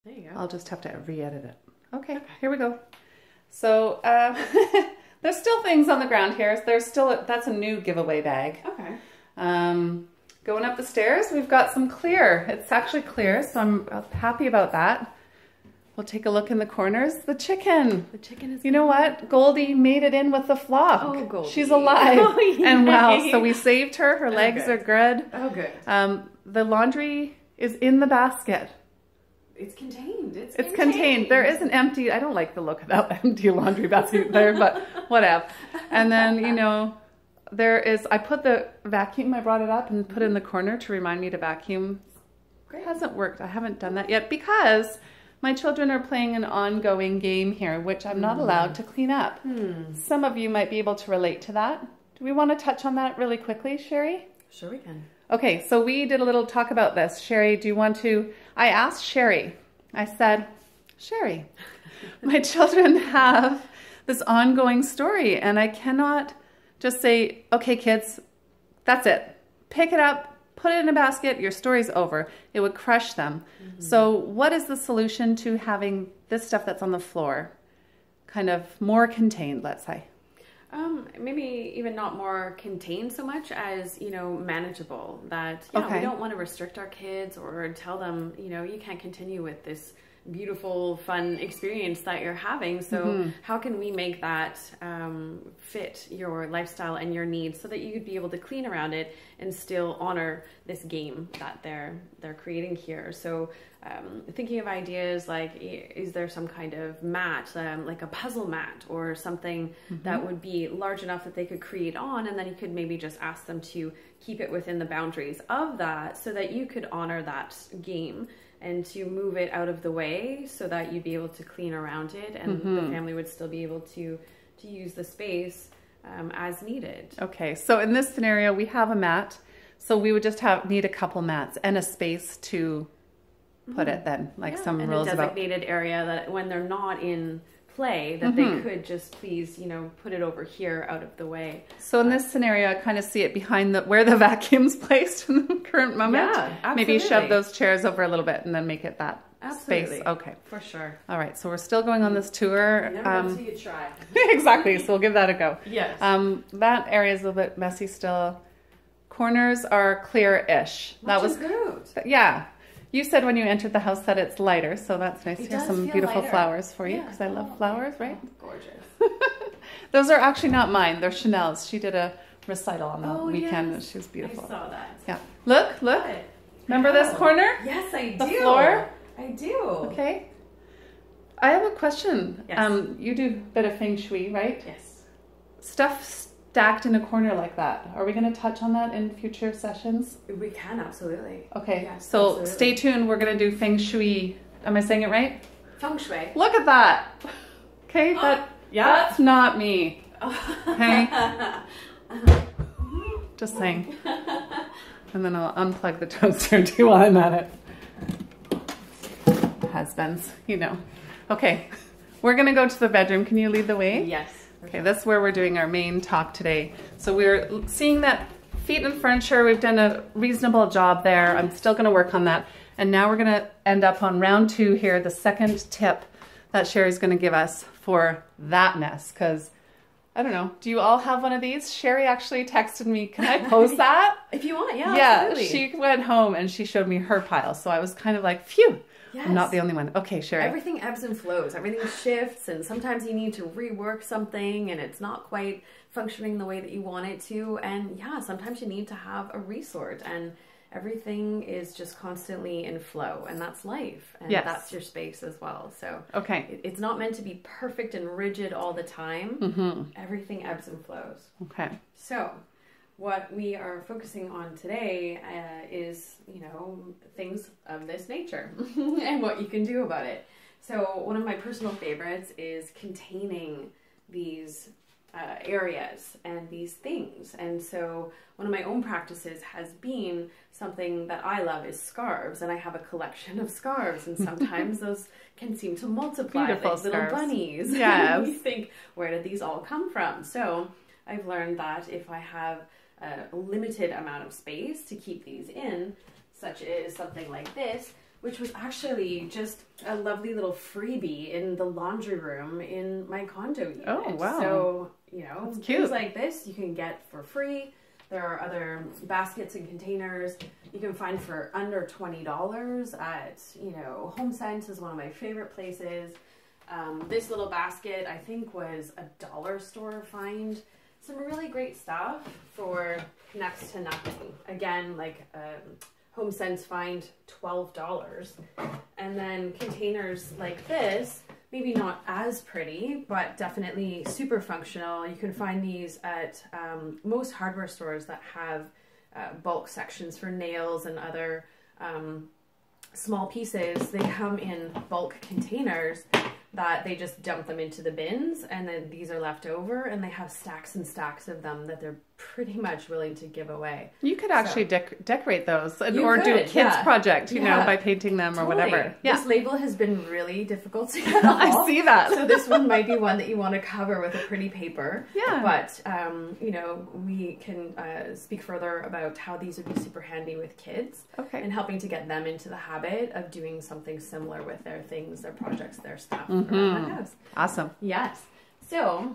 There you go. I'll just have to re-edit it. Okay, here we go. So there's still things on the ground here. There's still, that's a new giveaway bag. Okay. Going up the stairs, we've got some clear. It's actually clear, so I'm happy about that. We'll take a look in the corners. The chicken. The chicken is. You know what? Goldie made it in with the flock. Oh, Goldie. She's alive. Oh, and well, yay. so we saved her. Her legs good. are good. Oh, good. The laundry is in the basket. It's contained. It's contained. There is an empty, I don't like the look of that empty laundry basket there, but whatever. And then, you know, there is, I put the vacuum, I brought it up and put it in the corner to remind me to vacuum. It hasn't worked. I haven't done that yet because my children are playing an ongoing game here, which I'm not allowed to clean up. Some of you might be able to relate to that. Do we want to touch on that really quickly, Sherry? Sure we can. Okay, so we did a little talk about this. Sherry, do you want to, I asked Sherry, I said, Sherry, my children have this ongoing story and I cannot just say, okay, kids, that's it. Pick it up, put it in a basket, your story's over. It would crush them. So what is the solution to having this stuff that's on the floor kind of more contained, let's say? Maybe even not more contained so much as, you know, manageable. That, yeah, we don't want to restrict our kids or tell them, you know, you can't continue with this beautiful, fun experience that you're having. So how can we make that fit your lifestyle and your needs so that you could be able to clean around it and still honor this game that they're creating here? So thinking of ideas like, is there some kind of mat, like a puzzle mat or something that would be large enough that they could create on, and then you could maybe just ask them to keep it within the boundaries of that so that you could honor that game and to move it out of the way so that you'd be able to clean around it and the family would still be able to use the space as needed. Okay, so in this scenario, we have a mat. So we would just need a couple mats and a space to put it then, like some and rules a about. designated area that when they're not in play, that they could just please, you know, put it over here out of the way. So in this scenario, I kind of see it behind where the vacuum's placed in the current moment. Yeah, absolutely. Maybe shove those chairs over a little bit and then make it that space. Okay. For sure. All right, so we're still going on this tour. Never know until you try. Exactly, so we'll give that a go. Yes. That area is a little bit messy still. Corners are clear-ish. That was good. Yeah. You said when you entered the house that it's lighter, so that's nice. Here's some beautiful flowers for you because I love flowers, right? Gorgeous. Those are actually not mine. They're Chanel's. She did a recital on the weekend and she was beautiful. I saw that. Yeah. Look. Remember this corner? Yes, I do. The floor? I do. Okay. I have a question. Yes. You do a bit of feng shui, right? Yes. Stuff stacked in a corner like that. Are we going to touch on that in future sessions? We can, absolutely. Okay, Yes, so absolutely. stay tuned. We're going to do feng shui. Am I saying it right? Feng shui. Look at that. Okay, that's not me. Okay? Just saying. And then I'll unplug the toaster too while I'm at it. Husbands, you know. Okay, we're going to go to the bedroom. Can you lead the way? Yes. Okay, that's where we're doing our main talk today. So we're seeing that feet and furniture, we've done a reasonable job there. I'm still gonna work on that. And now we're gonna end up on round 2 here, the second tip that Sherry's gonna give us for that mess. Because, I don't know, do you all have one of these? Sherry actually texted me, can I post that? If you want, yeah, Yeah, absolutely. she went home and she showed me her pile. So I was kind of like, phew. Yes. I'm not the only one. Okay, Sherry. Everything ebbs and flows. Everything shifts, and sometimes you need to rework something, and it's not quite functioning the way that you want it to. And yeah, sometimes you need to have a resort, and everything is just constantly in flow, and that's life, and that's your space as well. So okay, it's not meant to be perfect and rigid all the time. Everything ebbs and flows. Okay. So what we are focusing on today is, you know, things of this nature and what you can do about it. So one of my personal favorites is containing these areas and these things. And so one of my own practices has been something that I love is scarves, and I have a collection of scarves, and sometimes those can seem to multiply. Beautiful like little scarves. Bunnies. Yes. You think, where did these all come from? So I've learned that if I have a limited amount of space to keep these in, such as something like this, which was actually just a lovely little freebie in the laundry room in my condo unit. Oh, wow. So, you know, That's things cute. like this you can get for free. There are other baskets and containers you can find for under $20 at, you know, HomeSense is one of my favorite places. This little basket, I think, was a dollar store find. Some really great stuff for next to nothing. Again, like HomeSense find $12. And then containers like this, maybe not as pretty, but definitely super functional. You can find these at most hardware stores that have bulk sections for nails and other small pieces. They come in bulk containers that they just dump them into the bins, and then these are left over, and they have stacks and stacks of them that they're pretty much willing to give away. You could actually decorate those or do a kids project, you know, by painting them or whatever. Yeah. This label has been really difficult to get off. I see that. So this one might be one that you want to cover with a pretty paper. Yeah. But, you know, we can speak further about how these would be super handy with kids. Okay. And helping to get them into the habit of doing something similar with their things, their projects, their stuff around the house. Awesome. Yes. So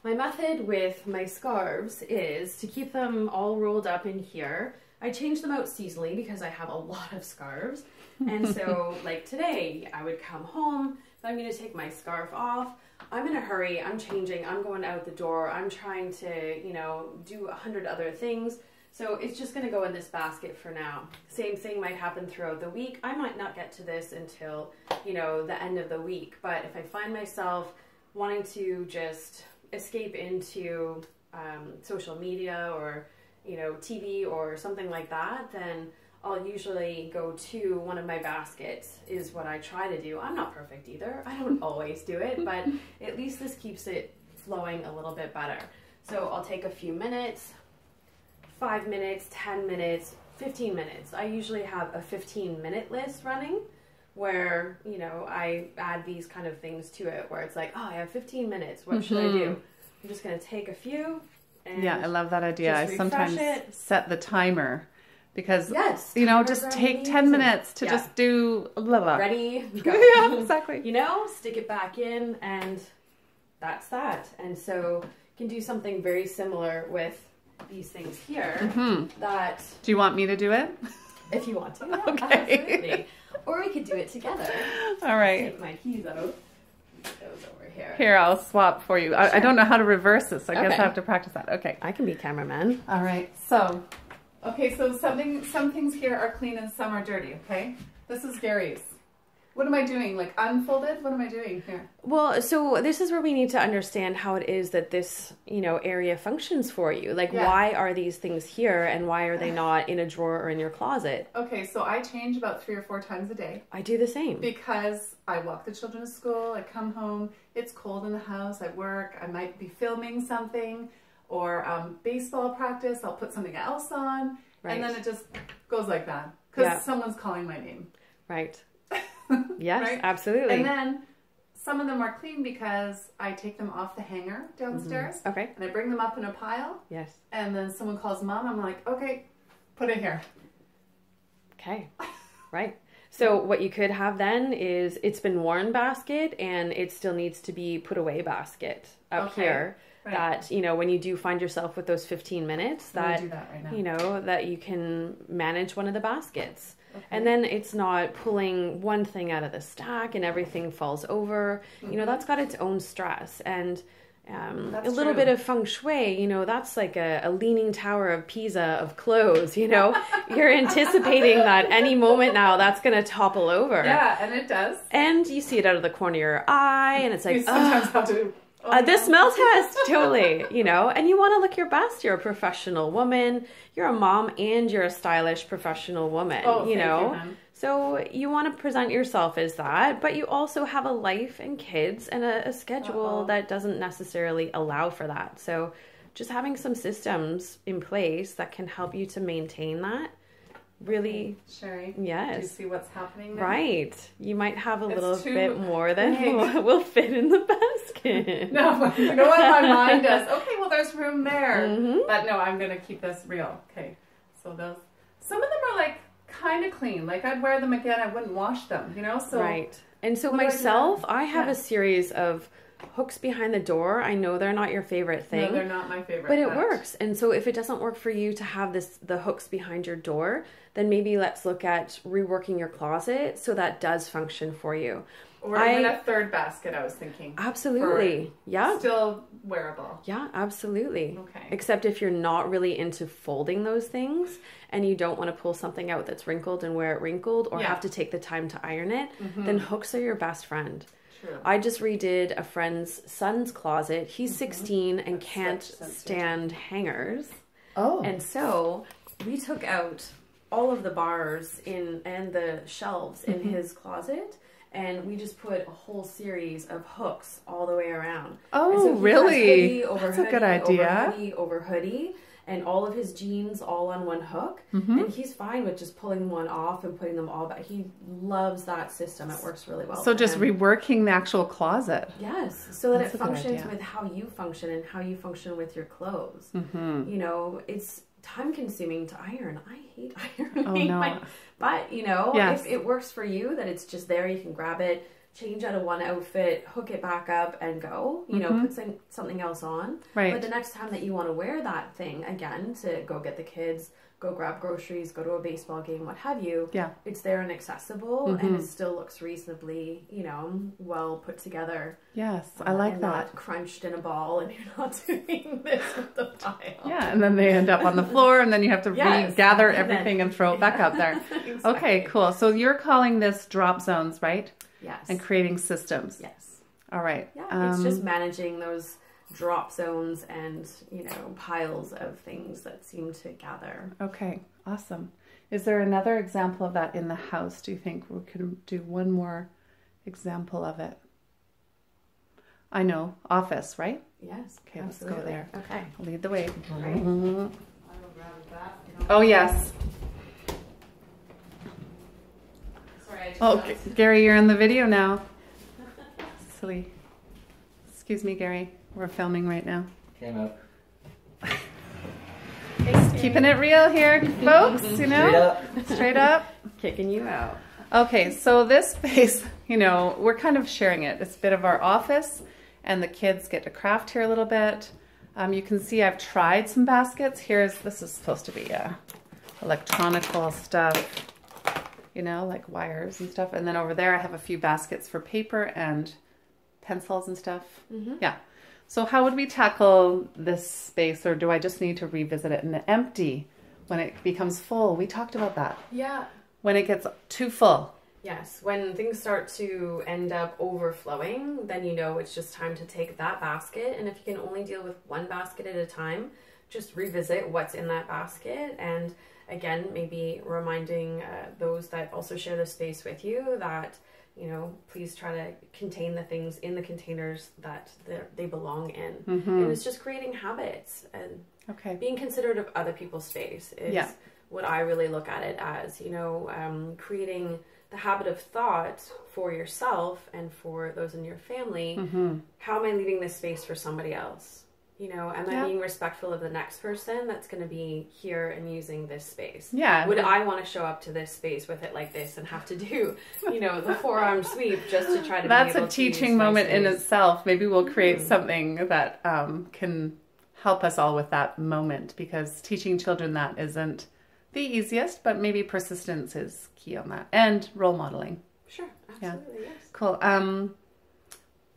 my method with my scarves is to keep them all rolled up in here. I change them out seasonally because I have a lot of scarves. And so like today I would come home, I'm going to take my scarf off. I'm in a hurry. I'm changing. I'm going out the door. I'm trying to, you know, do 100 other things. So it's just going to go in this basket for now. Same thing might happen throughout the week. I might not get to this until, you know, the end of the week. But if I find myself wanting to just escape into social media or, you know, TV or something like that, then I'll usually go to one of my baskets is what I try to do. I'm not perfect either. I don't always do it, but at least this keeps it flowing a little bit better. So I'll take a few minutes, 5 minutes, 10 minutes, 15 minutes. I usually have a 15-minute list running where, you know, I add these kind of things to it where it's like, oh, I have 15 minutes. What should I do? I'm just going to take a few. And yeah, I love that idea. I sometimes set the timer because, you know, just take 10 minutes to just do blah, blah. Ready, go. Yeah, exactly. You know, stick it back in and that's that. And so you can do something very similar with these things here that... Do you want me to do it? If you want to. Yeah, okay. Absolutely. Or we could do it together. All right. Take my keys out. Those over here. Here, I'll swap for you. I don't know how to reverse this. I guess I have to practice that. Okay. I can be cameraman. All right. So, some things here are clean and some are dirty, okay? This is Gary's. What am I doing? Like unfolded? What am I doing here? Well, so this is where we need to understand how it is that this, you know, area functions for you. Like, why are these things here and why are they not in a drawer or in your closet? Okay, so I change about 3 or 4 times a day. I do the same. Because I walk the children to school, I come home, it's cold in the house, I work, I might be filming something, or baseball practice, I'll put something else on, and then it just goes like that. Because someone's calling my name. Right. Yes, right? Absolutely. And then some of them are clean because I take them off the hanger downstairs. Okay. And I bring them up in a pile. Yes. And then someone calls mom. I'm like, okay, put it here. Okay. Right. So what you could have then is it's been worn basket and it still needs to be put away basket up here. Right. That, you know, when you do find yourself with those 15 minutes that, do that right now. You know, that you can manage one of the baskets. Okay. And then it's not pulling one thing out of the stack and everything falls over. You know, that's got its own stress. And a little bit of feng shui, you know, that's like a leaning tower of Pisa of clothes, you know. You're anticipating that any moment now that's going to topple over. Yeah, and it does. And you see it out of the corner of your eye and it's like, you sometimes have to... the smell test, totally, you know, and you want to look your best. You're a professional woman, you're a mom, and you're a stylish professional woman, you know. So you want to present yourself as that, but you also have a life and kids and a schedule that doesn't necessarily allow for that. So just having some systems in place that can help you to maintain that. Really, Sherry, yes. Do you see what's happening now? Right. You might have a little bit more than will fit in the basket. No, you know what my mind does? Okay, well, there's room there. But no, I'm going to keep this real. Okay. So those, some of them are like kind of clean. Like I'd wear them again, I wouldn't wash them, you know? So right. And so myself, I have a series of hooks behind the door. I know they're not your favorite thing. No, they're not my favorite. But it works. And so if it doesn't work for you to have the hooks behind your door, then maybe let's look at reworking your closet so that does function for you. Or even a third basket, I was thinking. Absolutely. Yeah. Still wearable. Yeah, absolutely. Okay. Except if you're not really into folding those things and you don't want to pull something out that's wrinkled and wear it wrinkled or have to take the time to iron it, then hooks are your best friend. True. I just redid a friend's son's closet. He's 16 and can't stand hangers. Oh. And so we took out all of the bars and the shelves in his closet, and we just put a whole series of hooks all the way around. Oh, so really? That's a good idea. Over hoodie, and all of his jeans all on one hook. And he's fine with just pulling one off and putting them all back. He loves that system. It works really well. So just reworking the actual closet. Yes, so that it functions with how you function and how you function with your clothes. You know, it's time consuming to iron. I hate ironing. Oh, no. But, you know, if it works for you, that it's just there, you can grab it, change out of one outfit, hook it back up and go, you know, put something else on. Right. But the next time that you want to wear that thing again to go get the kids, go grab groceries, go to a baseball game, what have you, it's there and accessible and it still looks reasonably, you know, well put together. Yes, I like and that. Not crunched in a ball and you're not doing this with the pile. Yeah, and then they end up on the floor and then you have to regather everything and throw it back up there. Exactly. Okay, cool. So you're calling this drop zones, right? Yes. And creating systems. Yes. All right. Yeah, it's just managing those drop zones and, you know, piles of things that seem to gather. Okay, awesome. Is there another example of that in the house? Do you think we can do one more example of it? I know, office, right? Yes. Okay, absolutely. let's go there. Okay. Lead the way. Right. Oh, yes. Oh, Gary, you're in the video now. Silly. Excuse me, Gary. We're filming right now. Came up. Keeping it real here, folks, you know? Straight up. Straight up. Kicking you out. Okay, so this space, you know, we're kind of sharing it. It's a bit of our office, and the kids get to craft here a little bit. You can see I've tried some baskets. This is supposed to be electronical stuff, you know, like wires and stuff. And then over there I have a few baskets for paper and pencils and stuff. Yeah. So how would we tackle this space, or do I just need to revisit it and empty when it becomes full? We talked about that. Yeah. When it gets too full. Yes, when things start to end up overflowing, then you know it's just time to take that basket. And if you can only deal with one basket at a time, just revisit what's in that basket. And again, maybe reminding those that also share the space with you that, you know, please try to contain the things in the containers that they belong in. And it's just creating habits and being considerate of other people's space is what I really look at it as, you know, creating the habit of thought for yourself and for those in your family. How am I leaving this space for somebody else? You know, am I being respectful of the next person that's going to be here and using this space? Yeah. Would I want to show up to this space with it like this and have to do, you know, the forearm sweep just to try to That's be able a teaching moment in itself. Maybe we'll create something that can help us all with that moment, because teaching children that isn't the easiest, but maybe persistence is key on that, and role modeling. Sure, absolutely, yes. Cool.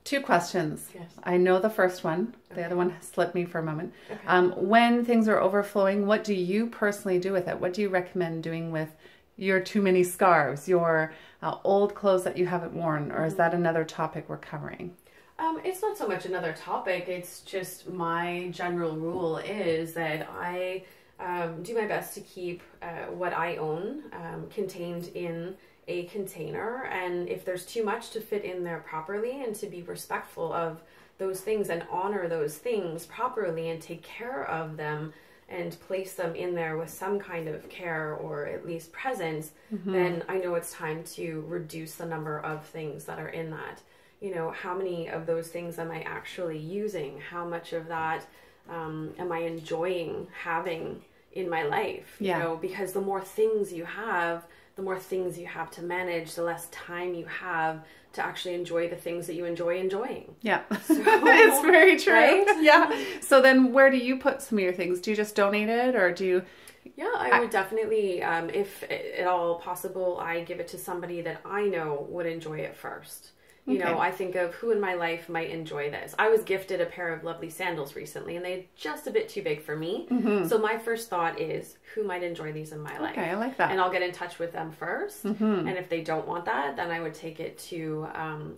2 questions. Yes. I know the first one. The other one slipped me for a moment. Okay. When things are overflowing, what do you personally do with it? What do you recommend doing with your too many scarves, your old clothes that you haven't worn, or is that another topic we're covering? It's not so much another topic. It's just my general rule is that I do my best to keep what I own contained in a container, and if there's too much, to fit in there properly and to be respectful of those things and honor those things properly and take care of them and place them in there with some kind of care or at least presence, then I know it's time to reduce the number of things that are in that. You know, how many of those things am I actually using? How much of that am I enjoying having in my life, you know, because the more things you have, the more things you have to manage, the less time you have to actually enjoy the things that you enjoy enjoying. Yeah, so, it's very true. Right? Yeah. So then where do you put some of your things? Do you just donate it, or do you... Yeah, I would definitely, if at all possible, I give it to somebody that I know would enjoy it first. You know, I think of who in my life might enjoy this. I was gifted a pair of lovely sandals recently, and they're just a bit too big for me. So my first thought is, who might enjoy these in my life? Okay, I like that. And I'll get in touch with them first. And if they don't want that, then I would take it to,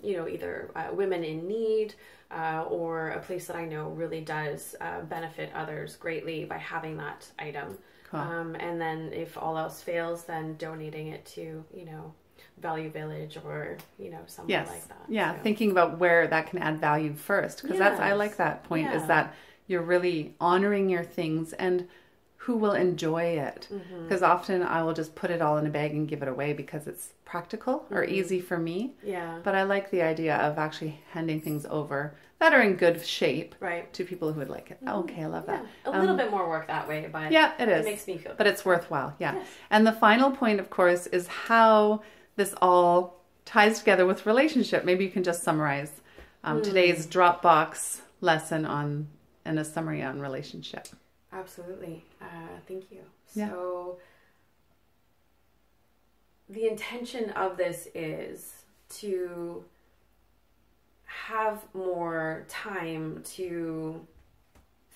you know, either women in need, or a place that I know really does benefit others greatly by having that item. Cool. And then if all else fails, then donating it to, you know, Value Village or, you know, somewhere like that. Yeah, so. Thinking about where that can add value first, because that's, I like that point, is that you're really honoring your things and who will enjoy it. Because often I will just put it all in a bag and give it away because it's practical or easy for me. Yeah. But I like the idea of actually handing things over that are in good shape to people who would like it. Okay, I love that. A little bit more work that way, but yeah, it is. It makes me feel good. But it's worthwhile, yes. And the final point, of course, is how this all ties together with relationship. Maybe you can just summarize today's Dropbox lesson on, and a summary on relationship. Absolutely. Thank you. So the intention of this is to have more time to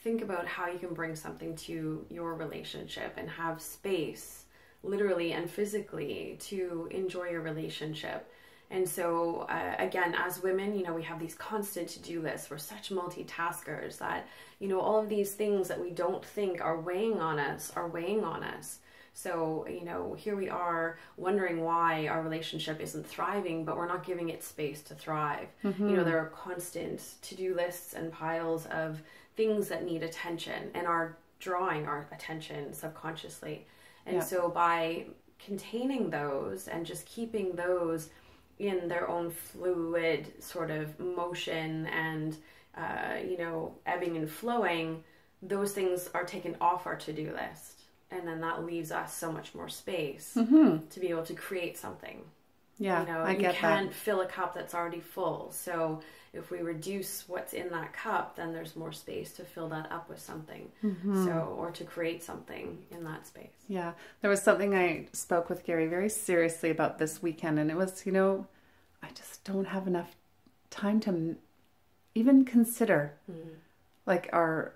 think about how you can bring something to your relationship and have space, literally and physically, to enjoy your relationship. And so again, as women, you know, we have these constant to-do lists. We're such multitaskers that, you know, all of these things that we don't think are weighing on us are weighing on us. So, you know, here we are wondering why our relationship isn't thriving, but we're not giving it space to thrive. You know, there are constant to-do lists and piles of things that need attention and are drawing our attention subconsciously. And so by containing those and just keeping those in their own fluid sort of motion and, you know, ebbing and flowing, those things are taken off our to-do list. And then that leaves us so much more space to be able to create something. Yeah, you know, I get that. You can't fill a cup that's already full. So if we reduce what's in that cup, then there's more space to fill that up with something. So, or to create something in that space. Yeah, there was something I spoke with Gary very seriously about this weekend, and it was, you know, I just don't have enough time to even consider like our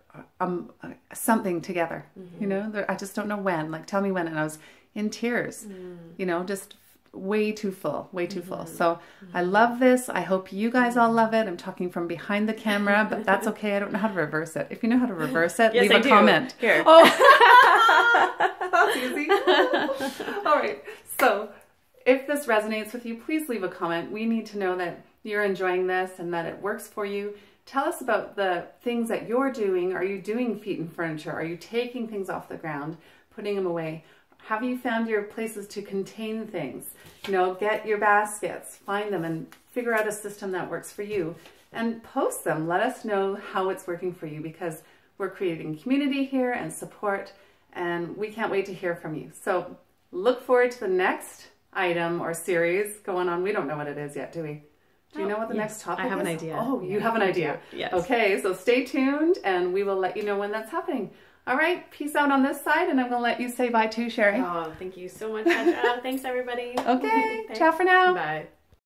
something together. You know, I just don't know when. Like, tell me when. And I was in tears. You know, just way too full, way too full. So I love this. I hope you guys all love it. I'm talking from behind the camera, but that's okay. I don't know how to reverse it. If you know how to reverse it, leave a comment. Here. Oh, that's easy. All right. So if this resonates with you, please leave a comment. We need to know that you're enjoying this and that it works for you. Tell us about the things that you're doing. Are you doing feet and furniture? Are you taking things off the ground, putting them away? Have you found your places to contain things? You know, get your baskets, find them, and figure out a system that works for you. And post them. Let us know how it's working for you, because we're creating community here and support, and we can't wait to hear from you. So look forward to the next item or series going on. We don't know what it is yet, do we? Do you know what the next topic is? I have an idea. Oh, you have an idea. Yes. Okay, so stay tuned and we will let you know when that's happening. All right, peace out on this side, and I'm going to let you say bye too, Sherry. Oh, thank you so much, Petra. Thanks, everybody. Okay, ciao for now. Bye.